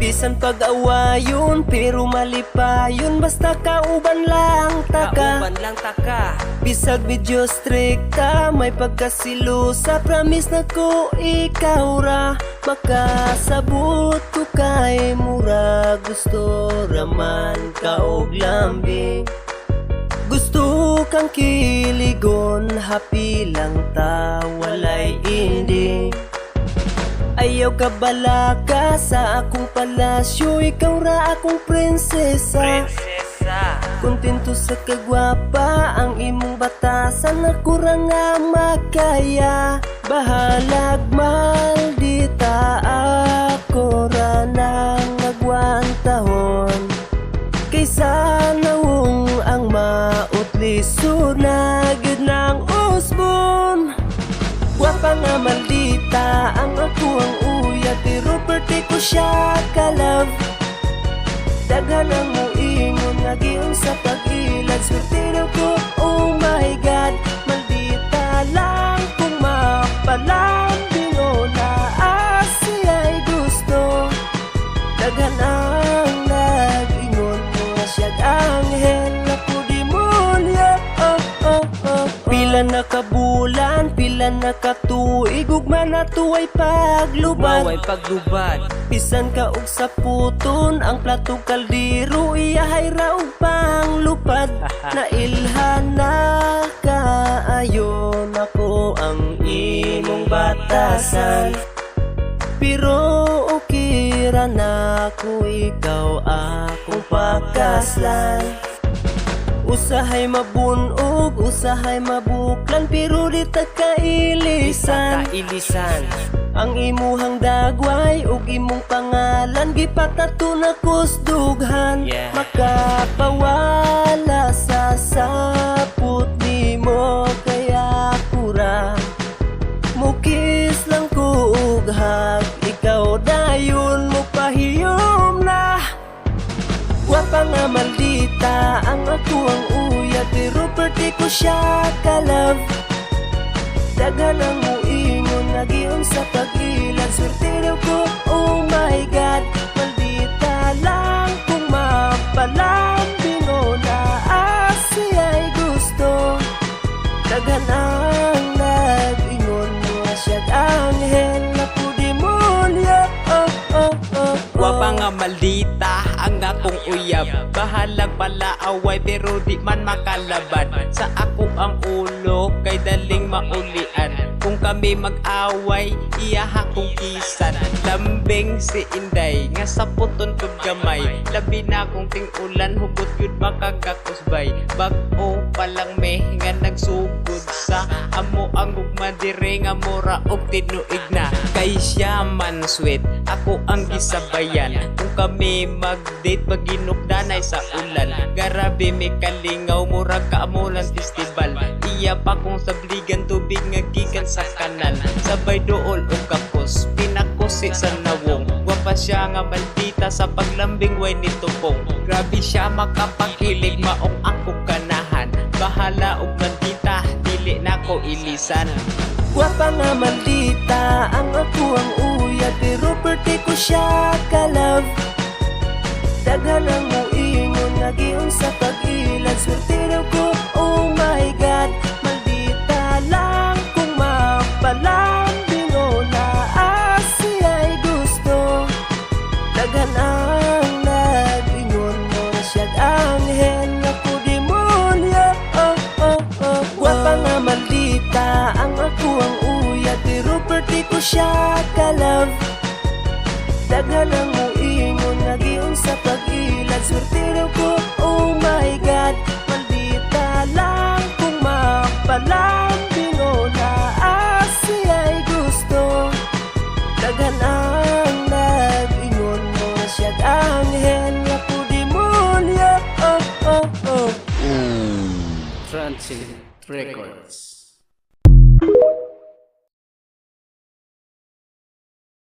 Bisan pag-awayon pero malipayon, basta kauban lang taka. Bisag medyo strikta, may pagkasilusa, promise na ko ikaw ra makasabot ko kay mura. Gusto raman ka og lambing, gusto kang kiligon, happy lang ta walay ending. Ayaw ka balaka sa akong palasyo, ikaw ra akong prinsesa. Kontento sa kagwapa ang imong batasan, ako ra nga makaya. Bahalag maldita, ako ra nang nagwantahon. Kaysa nawong ang mautliso na gyud ng usbon. Gwapa nga maldita ang ako ang uya, pero perti ko siya ka-love. Daghan ang muingon nga giun sa pag-ilad, swerte ko, oh my God. Maldita lang kung mapalambing o naasiya'y gusto. Daghan ang nag-ingon mga siyag anghel na po demonyo. Pila na kabulan, pila na katuig, ugma na tuway paglubad. Bisan ka og sa puton, ang platong kaldero iyahay ra og panglupad. Nailhan na kaayon ako ang imong batasan, pero okay ra na ko ikaw akong pakaslan. Usahay mabunog, usahay mabuklan, pero di ta kailisan. Ang imuhang dagway ug imong pangalan, gipatato na kusdughan. Makapawala sa saput nimo, kaya kura mukis lang ko ug hag, ikaw dayon mo pahiyom na. Gwapa nga maldita ang ako ang uya, pero perti ko siya ka-love. Daghan ang muingon nga giun sa pag-ilad, swerte ko, oh my God. Maldita lang kung mapalambing o naasiya'y gusto. Daghan ang nag-ingon mga siyag anghel na po demonyo. Gwapa nga maldita ang akong uyab, bahalag pala away pero di man makalaban. Sa ako ang ulo kay daling maulian, kung kami mag-away iyaha kong kisan. Lambing si Inday nga sa puton kog gamay, labi na kong ting-ulan hugot yun makagakusbay. Bag-o palang may nga nagsugod sa amo ang ugmadire nga mura og tinuig na. Kay siya man sweet, ako ang gisabayan, kung kami mag-date paginukdanay sa ulan. Garabi may kalingaw, murag kaamulan festival. Iya pa kong sabligan tubig nga gikan sa kanal, sabay dool o kapos pinakusi sa nawong. Gwapa siya nga maldita sa paglambing way ni tupong. Grabe siya makapakilig, maong ako ganahan. Bahala og maldita, dili na ko ilisan. Gwapa nga maldita ang ako ang uya, pero perti ko siya ka-love. Daghan ang muingon nga giun sa pag-ilad, swerte ko, oh my God. Maldita lang kung mapalambing o naasiya'y gusto. Daghan ang nag-ingon mga siyag anghel na po demonyo. Gwapa nga maldita ang ako ang uya, pero perti ko siya ka-love. Daghan ang muingon nga giun sa pag-ilad, swerte ko, oh my God. Maldita lang kung mapalambing o naasiya'y gusto. Daghan ang nag-ingon mga siyag anghel na po demonyo. Transit Records.